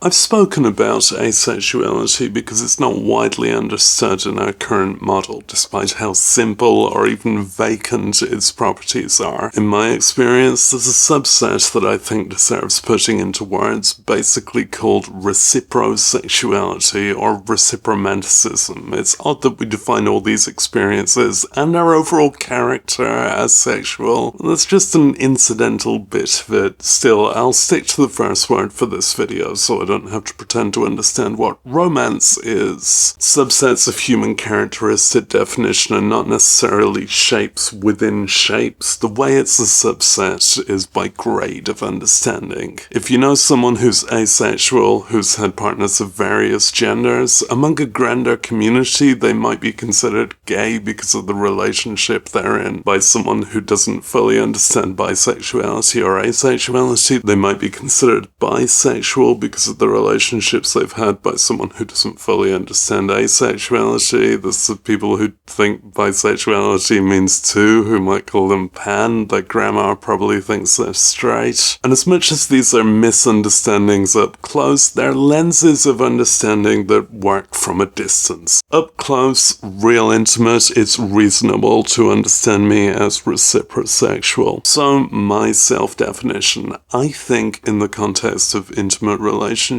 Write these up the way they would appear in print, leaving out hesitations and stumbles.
I've spoken about asexuality because it's not widely understood in our current model, despite how simple or even vacant its properties are. In my experience, there's a subset that I think deserves putting into words, basically called reciprosexuality or recipromanticism. It's odd that we define all these experiences and our overall character as sexual. That's just an incidental bit of it. Still, I'll stick to the first word for this video, so I don't have to pretend to understand what romance is. Subsets of human characteristic definition are not necessarily shapes within shapes. The way it's a subset is by grade of understanding. If you know someone who's asexual, who's had partners of various genders, among a grander community they might be considered gay because of the relationship they're in. By someone who doesn't fully understand bisexuality or asexuality, they might be considered bisexual because of the relationships they've had. By someone who doesn't fully understand asexuality, there's the people who think bisexuality means two, who might call them pan. Their grandma probably thinks they're straight. And as much as these are misunderstandings up close, they're lenses of understanding that work from a distance. Up close, real intimate, it's reasonable to understand me as reciprosexual. So, my self-definition. I think in the context of intimate relationships,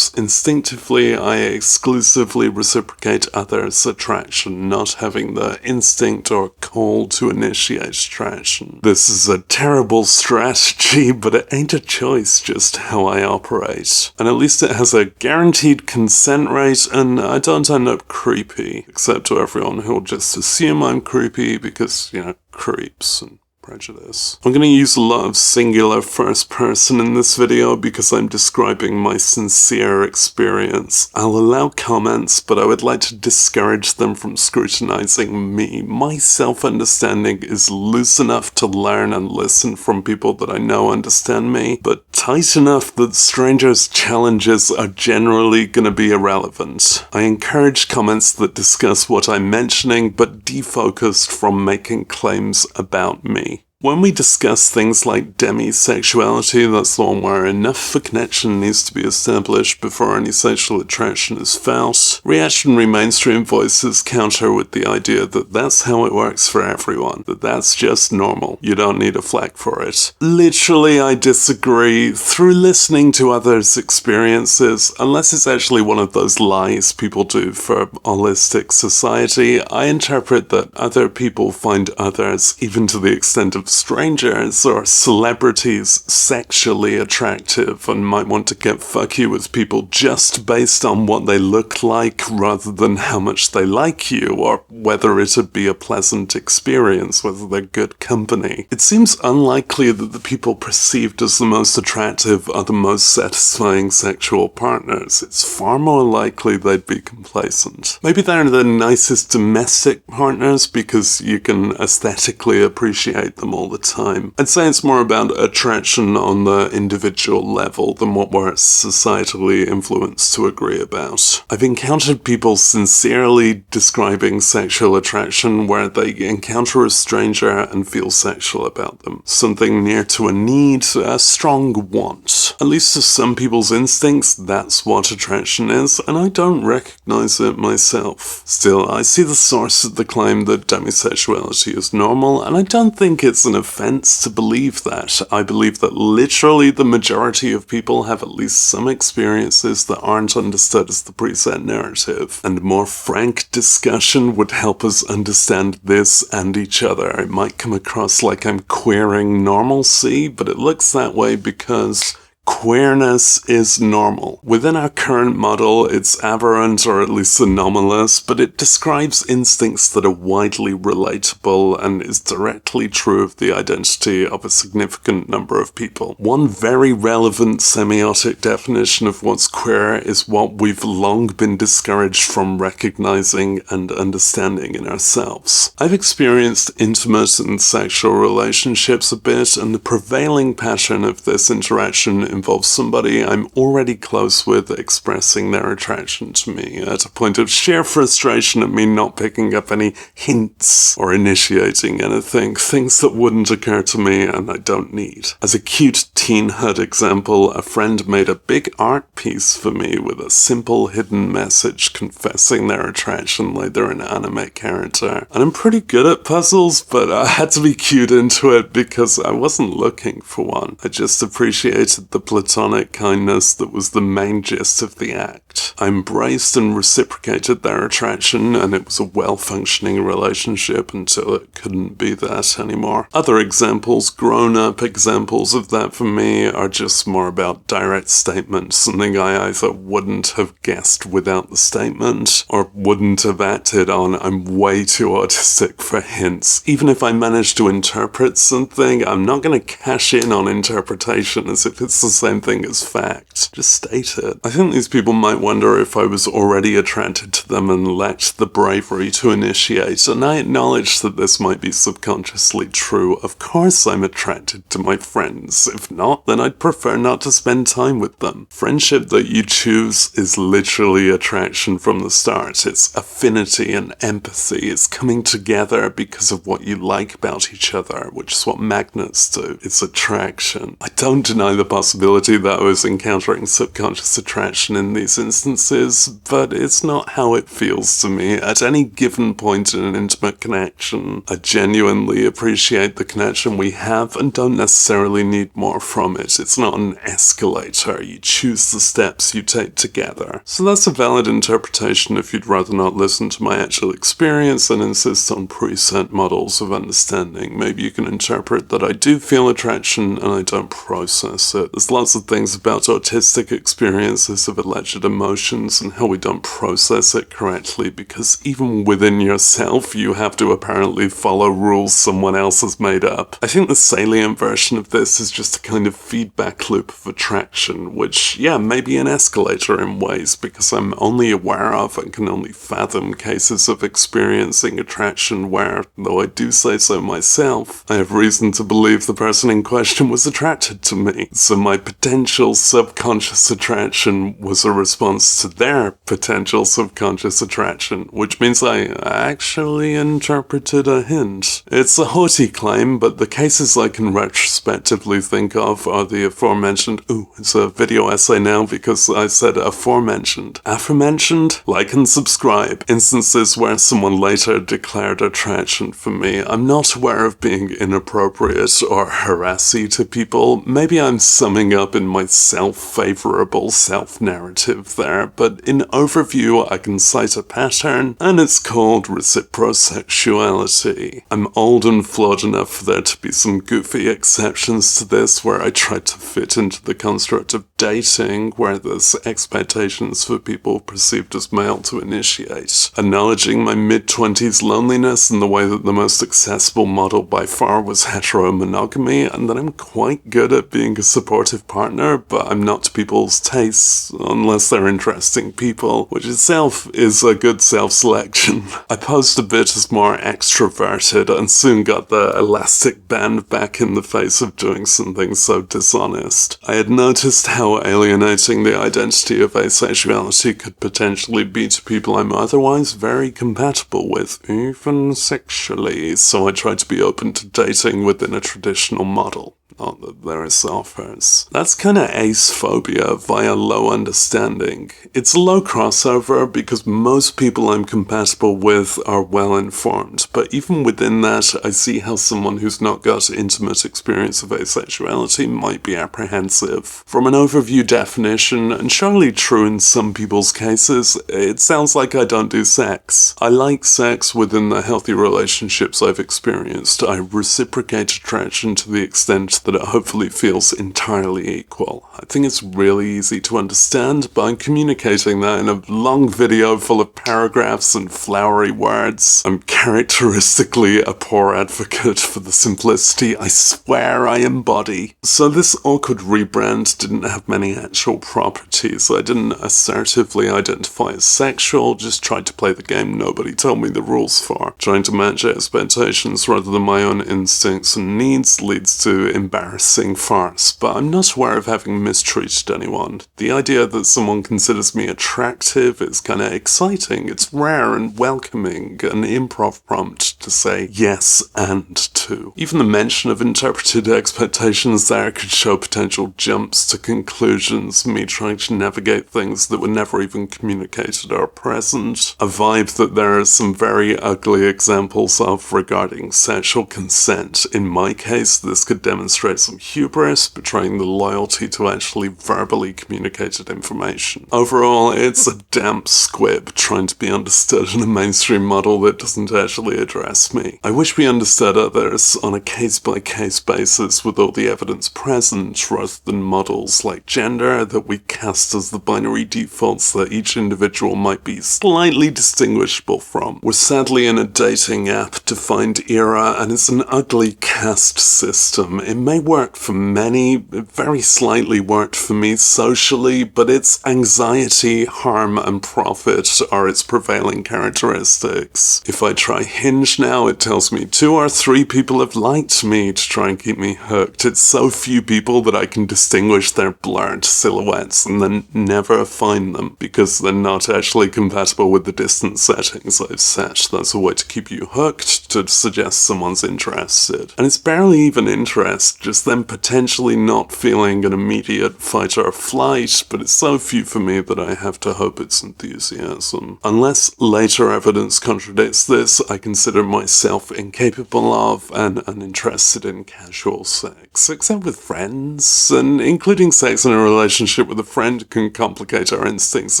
instinctively I exclusively reciprocate others' attraction, not having the instinct or call to initiate attraction. This is a terrible strategy, but it ain't a choice, just how I operate. And at least it has a guaranteed consent rate, and I don't end up creepy, except to everyone who'll just assume I'm creepy because, creeps and prejudice. I'm going to use a lot of singular first person in this video because I'm describing my sincere experience. I'll allow comments, but I would like to discourage them from scrutinizing me. My self-understanding is loose enough to learn and listen from people that I know understand me, but tight enough that strangers' challenges are generally going to be irrelevant. I encourage comments that discuss what I'm mentioning, but defocused from making claims about me. When we discuss things like demisexuality, that's the one where enough of a connection needs to be established before any sexual attraction is felt, reactionary mainstream voices counter with the idea that that's how it works for everyone, that that's just normal, you don't need a flag for it. Literally, I disagree. Through listening to others' experiences, unless it's actually one of those lies people do for holistic society, I interpret that other people find others, even to the extent of strangers or celebrities, sexually attractive and might want to get fucky with people just based on what they look like rather than how much they like you or whether it'd be a pleasant experience, whether they're good company. It seems unlikely that the people perceived as the most attractive are the most satisfying sexual partners. It's far more likely they'd be complacent. Maybe they're the nicest domestic partners because you can aesthetically appreciate them all the time. I'd say it's more about attraction on the individual level than what we're societally influenced to agree about. I've encountered people sincerely describing sexual attraction where they encounter a stranger and feel sexual about them. Something near to a need, a strong want. At least to some people's instincts, that's what attraction is, and I don't recognize it myself. Still, I see the source of the claim that demisexuality is normal, and I don't think it's an offense to believe that. I believe that literally the majority of people have at least some experiences that aren't understood as the preset narrative, and more frank discussion would help us understand this and each other. It might come across like I'm queering normalcy, but it looks that way because queerness is normal. Within our current model, it's aberrant or at least anomalous, but it describes instincts that are widely relatable and is directly true of the identity of a significant number of people. One very relevant semiotic definition of what's queer is what we've long been discouraged from recognizing and understanding in ourselves. I've experienced intimate and sexual relationships a bit, and the prevailing pattern of this interaction involves somebody I'm already close with expressing their attraction to me at a point of sheer frustration at me not picking up any hints or initiating anything, things that wouldn't occur to me and I don't need. As a cute teenhood example, a friend made a big art piece for me with a simple hidden message confessing their attraction like they're an anime character. And I'm pretty good at puzzles, but I had to be cued into it because I wasn't looking for one. I just appreciated the platonic kindness that was the main gist of the act. I embraced and reciprocated their attraction, and it was a well-functioning relationship until it couldn't be that anymore. Other examples, grown-up examples of that for me, are just more about direct statements, something I either wouldn't have guessed without the statement, or wouldn't have acted on. I'm way too autistic for hints. Even if I manage to interpret something, I'm not going to cash in on interpretation as if it's the same thing as fact. Just state it. I think these people might wonder if I was already attracted to them and lacked the bravery to initiate, and I acknowledge that this might be subconsciously true. Of course I'm attracted to my friends. If not, then I'd prefer not to spend time with them. Friendship that you choose is literally attraction from the start. It's affinity and empathy. It's coming together because of what you like about each other, which is what magnets do. It's attraction. I don't deny the possibility that I was encountering subconscious attraction in these instances, but it's not how it feels to me. At any given point in an intimate connection, I genuinely appreciate the connection we have and don't necessarily need more from it. It's not an escalator. You choose the steps you take together. So that's a valid interpretation if you'd rather not listen to my actual experience and insist on preset models of understanding. Maybe you can interpret that I do feel attraction and I don't process it. There's lots of things about autistic experiences of alleged emotions and how we don't process it correctly, because even within yourself you have to apparently follow rules someone else has made up. I think the salient version of this is just a kind of feedback loop of attraction, which, yeah, may be an escalator in ways, because I'm only aware of and can only fathom cases of experiencing attraction where, though I do say so myself, I have reason to believe the person in question was attracted to me. So my potential subconscious attraction was a response to their potential subconscious attraction, which means I actually interpreted a hint. It's a haughty claim, but the cases I can retrospectively think of are the aforementioned, it's a video essay now because I said aforementioned. Aforementioned? Like and subscribe. Instances where someone later declared attraction for me. I'm not aware of being inappropriate or harassy to people. Maybe I'm summing up in my self-favorable self-narrative there, but in overview I can cite a pattern, and it's called reciprosexuality. I'm old and flawed enough for there to be some goofy exceptions to this where I try to fit into the construct of dating where there's expectations for people perceived as male to initiate. Acknowledging my mid-20s loneliness and the way that the most accessible model by far was hetero-monogamy, and that I'm quite good at being a supportive partner, but I'm not to people's tastes unless they're interesting people, which itself is a good self-selection. I posed a bit as more extroverted and soon got the elastic band back in the face of doing something so dishonest. I had noticed how alienating the identity of asexuality could potentially be to people I'm otherwise very compatible with, even sexually, so I tried to be open to dating within a traditional model. Not that there is offers. That's kinda ace phobia via low understanding. It's a low crossover because most people I'm compatible with are well informed, but even within that, I see how someone who's not got intimate experience of asexuality might be apprehensive. From an overview definition, and surely true in some people's cases, it sounds like I don't do sex. I like sex within the healthy relationships I've experienced. I reciprocate attraction to the extent that it hopefully feels entirely equal. I think it's really easy to understand, but I'm communicating that in a long video full of paragraphs and flowery words. I'm characteristically a poor advocate for the simplicity I swear I embody. So this awkward rebrand didn't have many actual properties. I didn't assertively identify as sexual, just tried to play the game nobody told me the rules for. Trying to match expectations rather than my own instincts and needs leads to embarrassing farce, but I'm not aware of having mistreated anyone. The idea that someone considers me attractive is kind of exciting. It's rare and welcoming, an improv prompt to say yes and to. Even the mention of interpreted expectations there could show potential jumps to conclusions, me trying to navigate things that were never even communicated or present. A vibe that there are some very ugly examples of regarding sexual consent. In my case, this could demonstrate some hubris, betraying the loyalty to actually verbally communicated information. Overall, it's a damp squib trying to be understood in a mainstream model that doesn't actually address me. I wish we understood others on a case-by-case basis with all the evidence present, rather than models like gender that we cast as the binary defaults that each individual might be slightly distinguishable from. We're sadly in a dating app-defined era, and it's an ugly caste system. It may work for many, it very slightly worked for me socially, but its anxiety, harm, and profit are its prevailing characteristics. If I try Hinge now, it tells me 2 or 3 people have liked me to try and keep me hooked. It's so few people that I can distinguish their blurred silhouettes and then never find them because they're not actually compatible with the distance settings I've set. That's a way to keep you hooked, to suggest someone's interested. And it's barely even interest, just them potentially not feeling an immediate fight or flight, but it's so few for me that I have to hope it's enthusiasm. Unless later evidence contradicts this, I consider myself incapable of and uninterested in casual sex, except with friends, and including sex in a relationship with a friend can complicate our instincts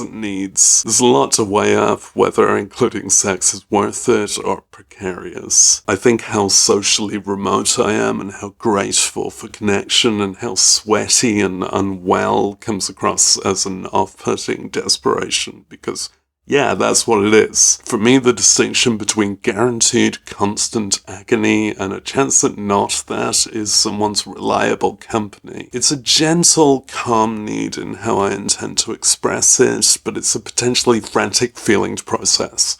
and needs. There's a lot to weigh up whether including sex is worth it or precarious. I think how socially remote I am and how grateful for connection and how sweaty and unwell comes across as an off-putting desperation because yeah, that's what it is. For me, the distinction between guaranteed constant agony and a chance at not that is someone's reliable company. It's a gentle, calm need in how I intend to express it, but it's a potentially frantic feeling to process.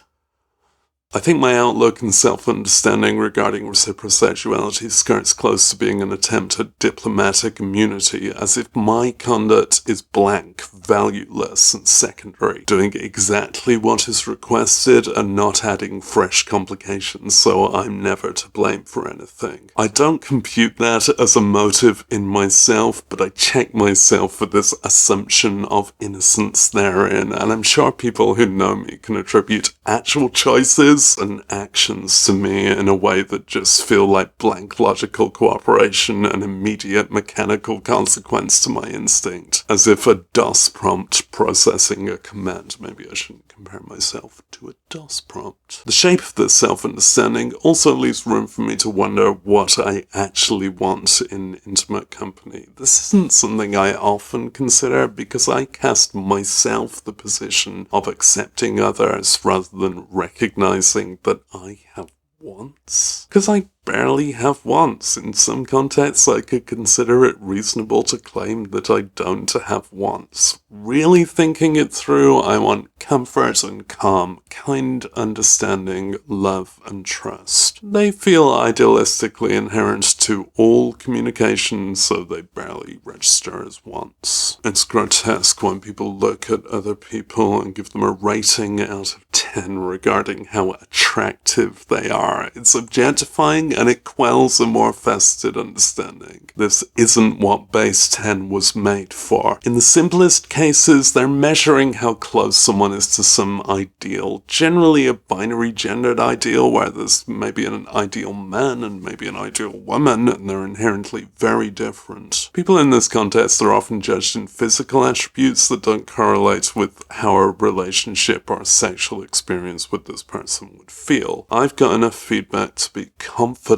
I think my outlook and self-understanding regarding reciprosexuality skirts close to being an attempt at diplomatic immunity, as if my conduct is blank, valueless, and secondary, doing exactly what is requested and not adding fresh complications, so I'm never to blame for anything. I don't compute that as a motive in myself, but I check myself for this assumption of innocence therein, and I'm sure people who know me can attribute actual choices and actions to me in a way that just feel like blank logical cooperation and immediate mechanical consequence to my instinct, as if a DOS prompt processing a command. Maybe I shouldn't compare myself to a DOS prompt. The shape of this self-understanding also leaves room for me to wonder what I actually want in intimate company. This isn't something I often consider because I cast myself the position of accepting others rather than recognizing that I have wants. Because I barely have wants. In some contexts, I could consider it reasonable to claim that I don't have wants. Really thinking it through, I want comfort and calm, kind understanding, love and trust. They feel idealistically inherent to all communication, so they barely register as wants. It's grotesque when people look at other people and give them a rating out of 10 regarding how attractive they are. It's objectifying and it quells a more faceted understanding. This isn't what base 10 was made for. In the simplest cases, they're measuring how close someone is to some ideal, generally a binary gendered ideal where there's maybe an ideal man and maybe an ideal woman, and they're inherently very different. People in this context are often judged in physical attributes that don't correlate with how a relationship or sexual experience with this person would feel. I've got enough feedback to be confident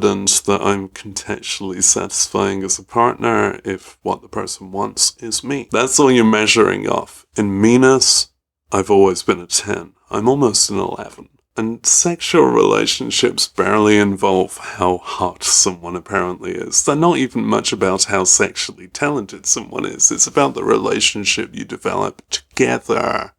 that I'm contextually satisfying as a partner if what the person wants is me. That's all you're measuring off. In meanness, I've always been a 10. I'm almost an 11. And sexual relationships barely involve how hot someone apparently is. They're not even much about how sexually talented someone is. It's about the relationship you develop together.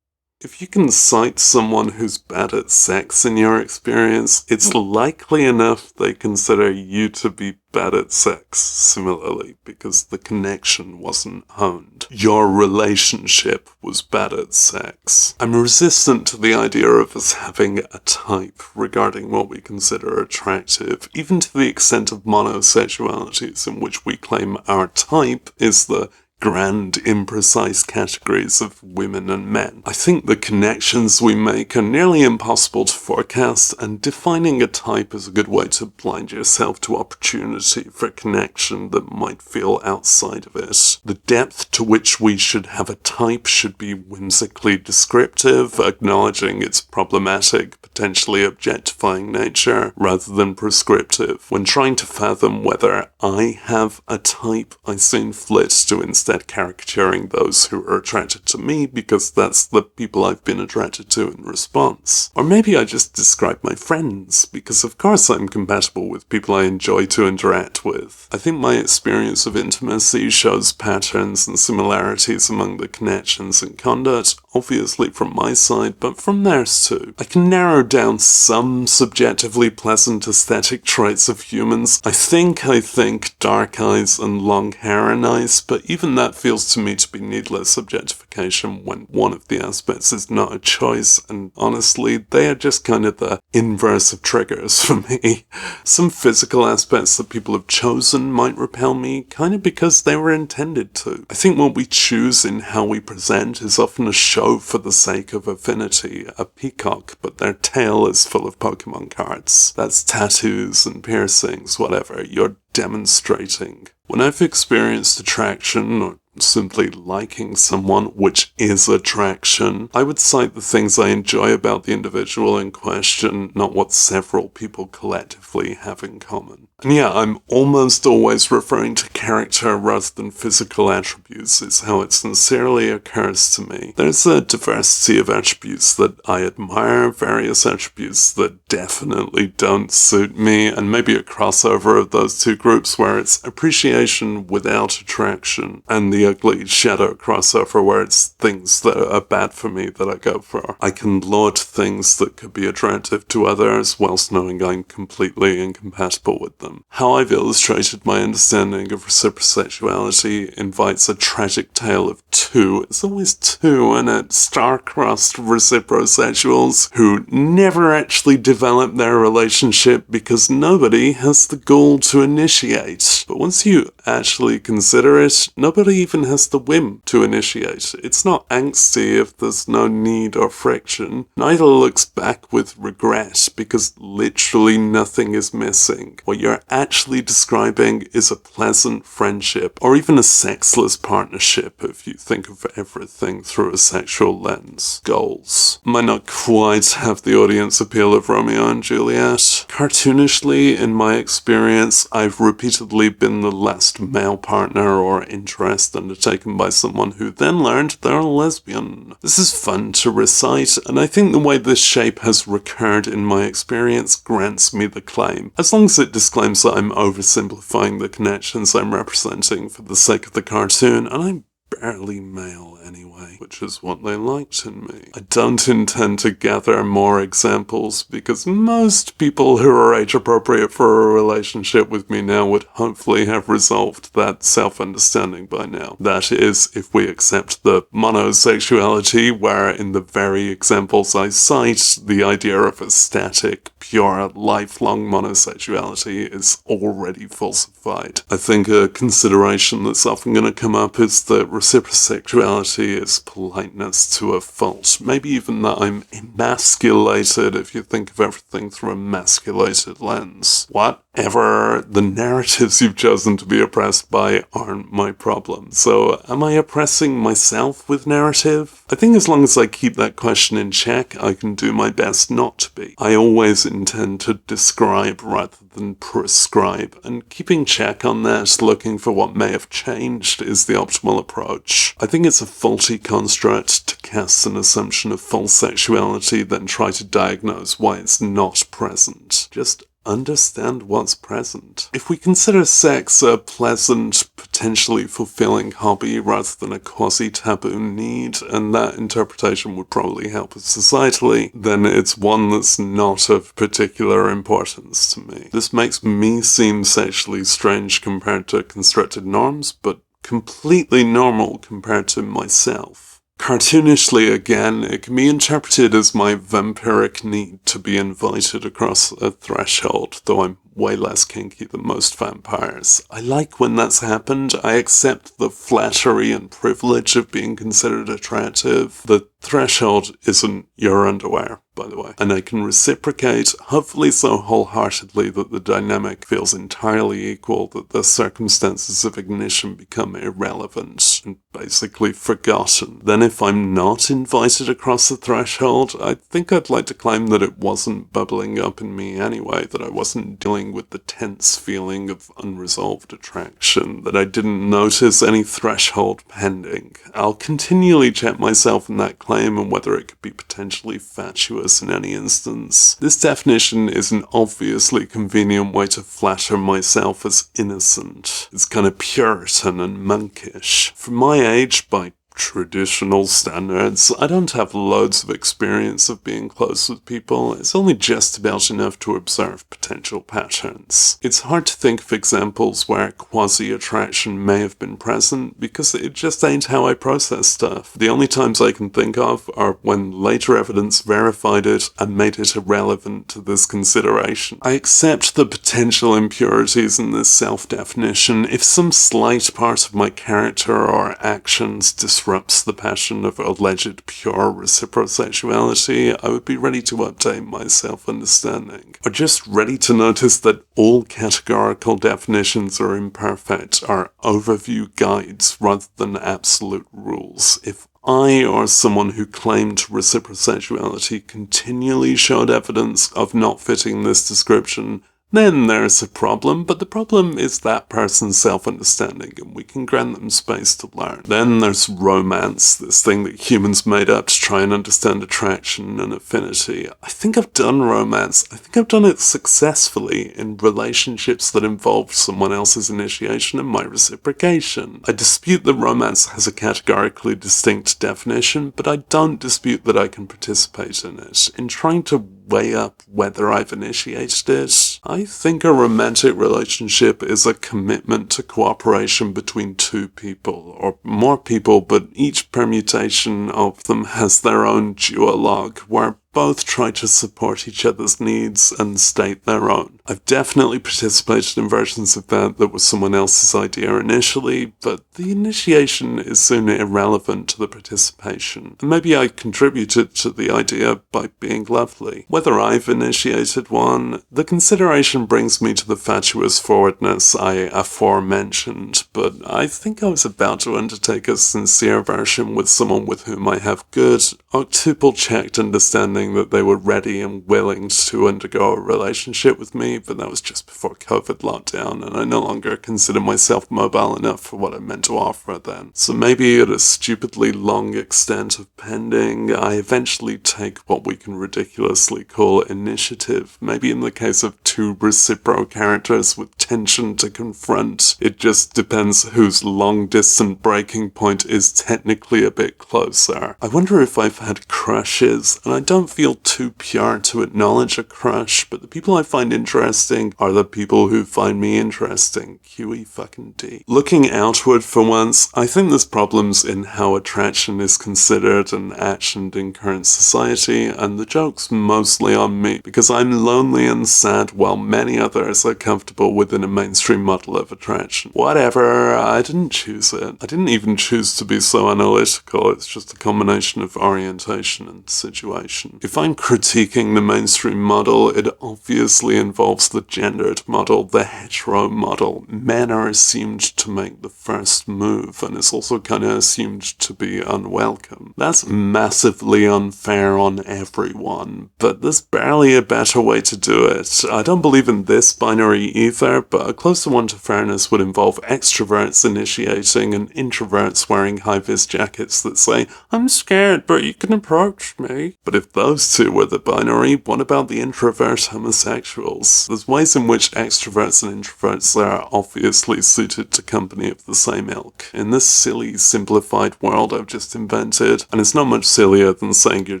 If you can cite someone who's bad at sex in your experience, it's likely enough they consider you to be bad at sex similarly, because the connection wasn't honed. Your relationship was bad at sex. I'm resistant to the idea of us having a type regarding what we consider attractive, even to the extent of monosexualities in which we claim our type is the grand, imprecise categories of women and men. I think the connections we make are nearly impossible to forecast, and defining a type is a good way to blind yourself to opportunity for connection that might feel outside of it. The depth to which we should have a type should be whimsically descriptive, acknowledging its problematic, potentially objectifying nature, rather than prescriptive. When trying to fathom whether I have a type, I soon flit to instead caricaturing those who are attracted to me because that's the people I've been attracted to in response. Or maybe I just describe my friends, because of course I'm compatible with people I enjoy to interact with. I think my experience of intimacy shows patterns and similarities among the connections and conduct, obviously from my side, but from theirs too. I can narrow down some subjectively pleasant aesthetic traits of humans. I think dark eyes and long hair are nice, but even that feels to me to be needless objectification when one of the aspects is not a choice, and honestly, they are just kind of the inverse of triggers for me. Some physical aspects that people have chosen might repel me, kind of because they were intended to. I think what we choose in how we present is often a show for the sake of affinity. A peacock, but their tail is full of Pokemon cards. That's tattoos and piercings, whatever. You're demonstrating. When I've experienced attraction or simply liking someone, which is attraction, I would cite the things I enjoy about the individual in question, not what several people collectively have in common. And yeah, I'm almost always referring to character rather than physical attributes, is how it sincerely occurs to me. There's a diversity of attributes that I admire, various attributes that definitely don't suit me, and maybe a crossover of those two groups where it's appreciation without attraction, and the ugly shadow crossover where it's things that are bad for me that I go for. I can laud things that could be attractive to others whilst knowing I'm completely incompatible with them. How I've illustrated my understanding of reciprosexuality invites a tragic tale of two. It's always two, and it? Star-crossed reciprosexuals who never actually develop their relationship because nobody has the gall to initiate. But once you actually consider it, nobody even has the whim to initiate. It's not angsty if there's no need or friction. Neither looks back with regret because literally nothing is missing. What you're actually describing is a pleasant friendship, or even a sexless partnership if you think of everything through a sexual lens. Goals might not quite have the audience appeal of Romeo and Juliet. Cartoonishly, in my experience, I've repeatedly been the last male partner or interest undertaken by someone who then learned they're a lesbian. This is fun to recite, and I think the way this shape has recurred in my experience grants me the claim, as long as it disclaims that I'm oversimplifying the connections I'm representing for the sake of the cartoon, and I'm barely male anyway, which is what they liked in me. I don't intend to gather more examples because most people who are age appropriate for a relationship with me now would hopefully have resolved that self-understanding by now. That is, if we accept the monosexuality, where in the very examples I cite, the idea of a static, pure, lifelong monosexuality is already falsified. I think a consideration that's often going to come up is that reciprosexuality is politeness to a fault. Maybe even that I'm emasculated if you think of everything through a masculated lens. Whatever, the narratives you've chosen to be oppressed by aren't my problem. So am I oppressing myself with narrative? I think as long as I keep that question in check, I can do my best not to be. I always intend to describe rather than prescribe, and keeping check on that, looking for what may have changed, is the optimal approach. I think it's a faulty construct to cast an assumption of full sexuality, then try to diagnose why it's not present. Just understand what's present. If we consider sex a pleasant, potentially fulfilling hobby rather than a quasi-taboo need, and that interpretation would probably help us societally, then it's one that's not of particular importance to me. This makes me seem sexually strange compared to constructed norms, but completely normal compared to myself. Cartoonishly again, it can be interpreted as my vampiric need to be invited across a threshold, though I'm way less kinky than most vampires. I like when that's happened. I accept the flattery and privilege of being considered attractive. The threshold isn't your underwear, by the way. And I can reciprocate, hopefully so wholeheartedly that the dynamic feels entirely equal, that the circumstances of ignition become irrelevant and basically forgotten. Then if I'm not invited across the threshold, I think I'd like to claim that it wasn't bubbling up in me anyway, that I wasn't dealing with the tense feeling of unresolved attraction, that I didn't notice any threshold pending. I'll continually check myself in that claim and whether it could be potentially fatuous in any instance. This definition is an obviously convenient way to flatter myself as innocent. It's kind of Puritan and monkish. For my age, by traditional standards, I don't have loads of experience of being close with people. It's only just about enough to observe potential patterns. It's hard to think of examples where quasi-attraction may have been present because it just ain't how I process stuff. The only times I can think of are when later evidence verified it and made it irrelevant to this consideration. I accept the potential impurities in this self-definition if some slight part of my character or actions disrupts the passion of alleged pure reciprosexuality. I would be ready to update my self-understanding. Or just ready to notice that all categorical definitions are imperfect, are overview guides rather than absolute rules. If I or someone who claimed reciprosexuality continually showed evidence of not fitting this description, then there's a problem, but the problem is that person's self-understanding, and we can grant them space to learn. Then there's romance, this thing that humans made up to try and understand attraction and affinity. I think I've done romance. I think I've done it successfully in relationships that involved someone else's initiation and my reciprocation. I dispute that romance has a categorically distinct definition, but I don't dispute that I can participate in it. In trying to weigh up whether I've initiated it, I think a romantic relationship is a commitment to cooperation between two people, or more people, but each permutation of them has their own duologue, where both try to support each other's needs and state their own. I've definitely participated in versions of that was someone else's idea initially, but the initiation is soon irrelevant to the participation. And maybe I contributed to the idea by being lovely. Whether I've initiated one, the consideration brings me to the fatuous forwardness I aforementioned, but I think I was about to undertake a sincere version with someone with whom I have good, octuple-checked understanding that they were ready and willing to undergo a relationship with me, but that was just before COVID lockdown, and I no longer consider myself mobile enough for what I meant to offer then. So maybe at a stupidly long extent of pending, I eventually take what we can ridiculously call initiative. Maybe in the case of two reciprocal characters with tension to confront, it just depends whose long-distance breaking point is technically a bit closer. I wonder if I've had crushes, and I don't feel too pure to acknowledge a crush, but the people I find interesting are the people who find me interesting. QE fucking D. Looking outward for once, I think there's problems in how attraction is considered and actioned in current society, and the joke's mostly on me, because I'm lonely and sad while many others are comfortable within a mainstream model of attraction. Whatever, I didn't choose it. I didn't even choose to be so analytical, it's just a combination of orientation and situation. If I'm critiquing the mainstream model, it obviously involves the gendered model, the hetero model. Men are assumed to make the first move, and it's also kind of assumed to be unwelcome. That's massively unfair on everyone, but there's barely a better way to do it. I don't believe in this binary either, but a closer one to fairness would involve extroverts initiating and introverts wearing high-vis jackets that say, "I'm scared, but you can approach me." But if those those two were the binary, what about the introvert homosexuals? There's ways in which extroverts and introverts are obviously suited to company of the same ilk. In this silly, simplified world I've just invented, and it's not much sillier than saying your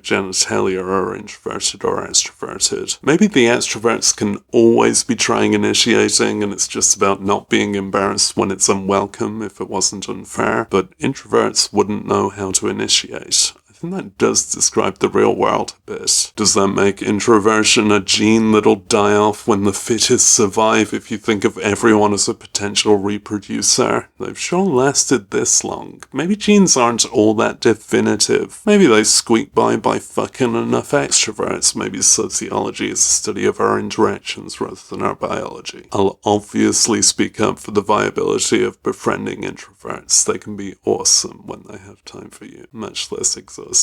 genitalia are introverted or extroverted. Maybe the extroverts can always be trying initiating, and it's just about not being embarrassed when it's unwelcome if it wasn't unfair, but introverts wouldn't know how to initiate. I think that does describe the real world a bit. Does that make introversion a gene that'll die off when the fittest survive if you think of everyone as a potential reproducer? They've sure lasted this long. Maybe genes aren't all that definitive. Maybe they squeak by fucking enough extroverts. Maybe sociology is a study of our interactions rather than our biology. I'll obviously speak up for the viability of befriending introverts. They can be awesome when they have time for you. Much less exhausting.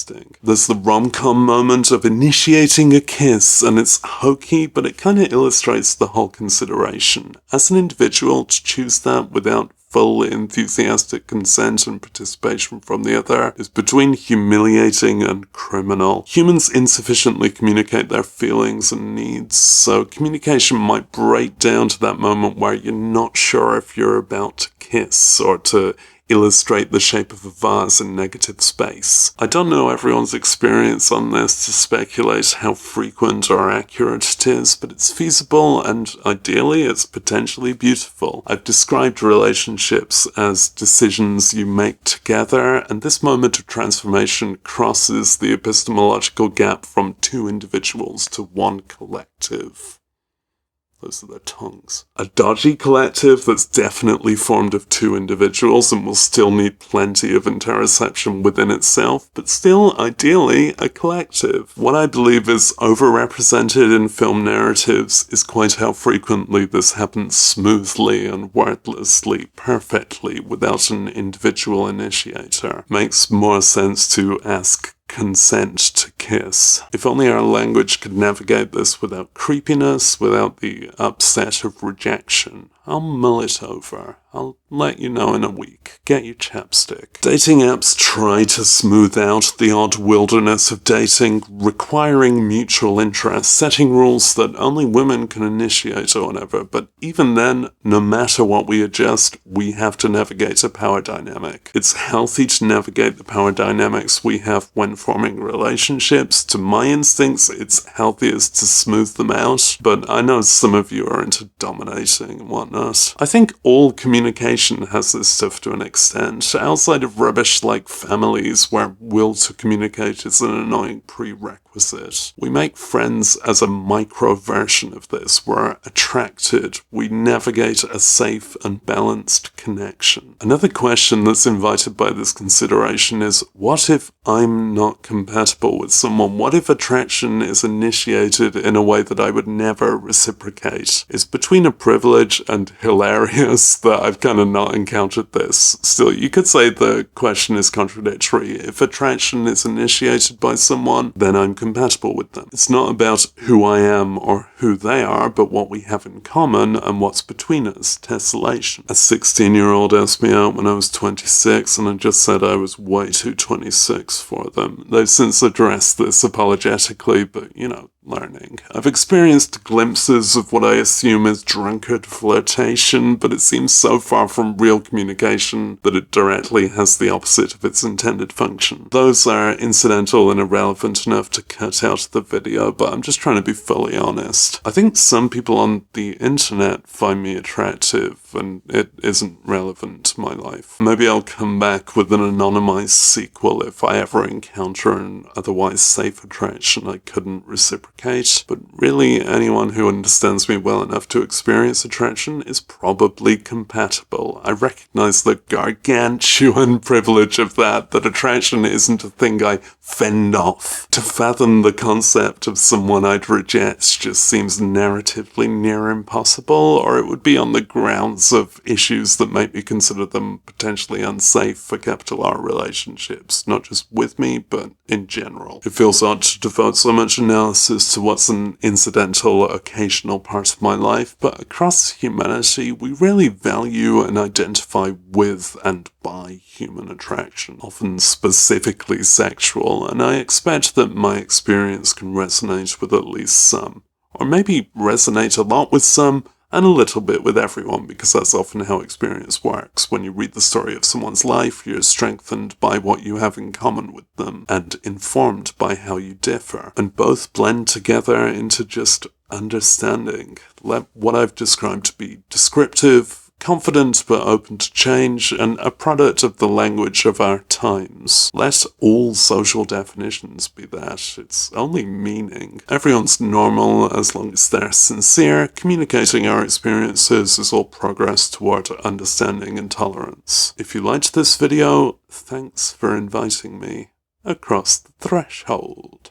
There's the rom-com moment of initiating a kiss, and it's hokey, but it kind of illustrates the whole consideration. As an individual, to choose that without full enthusiastic consent and participation from the other is between humiliating and criminal. Humans insufficiently communicate their feelings and needs, so communication might break down to that moment where you're not sure if you're about to kiss or to illustrate the shape of a vase in negative space. I don't know everyone's experience on this to speculate how frequent or accurate it is, but it's feasible and ideally it's potentially beautiful. I've described relationships as decisions you make together, and this moment of transformation crosses the epistemological gap from two individuals to one collective. Those are their tongues. A dodgy collective that's definitely formed of two individuals and will still need plenty of interoception within itself, but still, ideally, a collective. What I believe is overrepresented in film narratives is quite how frequently this happens smoothly and wordlessly, perfectly, without an individual initiator. Makes more sense to ask consent to kiss. If only our language could navigate this without creepiness, without the upset of rejection. I'll mull it over. I'll let you know in a week. Get your chapstick. Dating apps try to smooth out the odd wilderness of dating, requiring mutual interest, setting rules that only women can initiate or whatever, but even then, no matter what we adjust, we have to navigate a power dynamic. It's healthy to navigate the power dynamics we have when forming relationships. To my instincts, it's healthiest to smooth them out, but I know some of you are into dominating and whatnot. I think all communication has this stuff to an extent, outside of rubbish like families where will to communicate is an annoying prerequisite. We make friends as a micro version of this. We're attracted. We navigate a safe and balanced connection. Another question that's invited by this consideration is, what if I'm not compatible with someone? What if attraction is initiated in a way that I would never reciprocate? It's between a privilege and hilarious that I've kind of not encountered this. Still, you could say the question is contradictory. If attraction is initiated by someone, then I'm compatible with them. It's not about who I am or who they are, but what we have in common and what's between us. Tessellation. A 16-year-old asked me out when I was 26, and I just said I was way too 26 for them. They've since addressed this apologetically, but, learning. I've experienced glimpses of what I assume is drunkard flirtation, but it seems so far from real communication that it directly has the opposite of its intended function. Those are incidental and irrelevant enough to cut out of the video, but I'm just trying to be fully honest. I think some people on the internet find me attractive, and it isn't relevant to my life. Maybe I'll come back with an anonymized sequel if I ever encounter an otherwise safe attraction I couldn't reciprocate. But really, anyone who understands me well enough to experience attraction is probably compatible. I recognize the gargantuan privilege of that attraction isn't a thing I fend off. To fathom the concept of someone I'd reject just seems narratively near impossible, or it would be on the grounds because of issues that make me consider them potentially unsafe for capital R relationships, not just with me, but in general. It feels odd to devote so much analysis to what's an incidental, occasional part of my life, but across humanity, we really value and identify with and by human attraction, often specifically sexual, and I expect that my experience can resonate with at least some. Or maybe resonate a lot with some, and a little bit with everyone, because that's often how experience works. When you read the story of someone's life, you're strengthened by what you have in common with them, and informed by how you differ. And both blend together into just understanding. Let what I've described to be descriptive, confident but open to change, and a product of the language of our times. Let all social definitions be that. It's only meaning. Everyone's normal as long as they're sincere. Communicating our experiences is all progress toward understanding and tolerance. If you liked this video, thanks for inviting me across the threshold.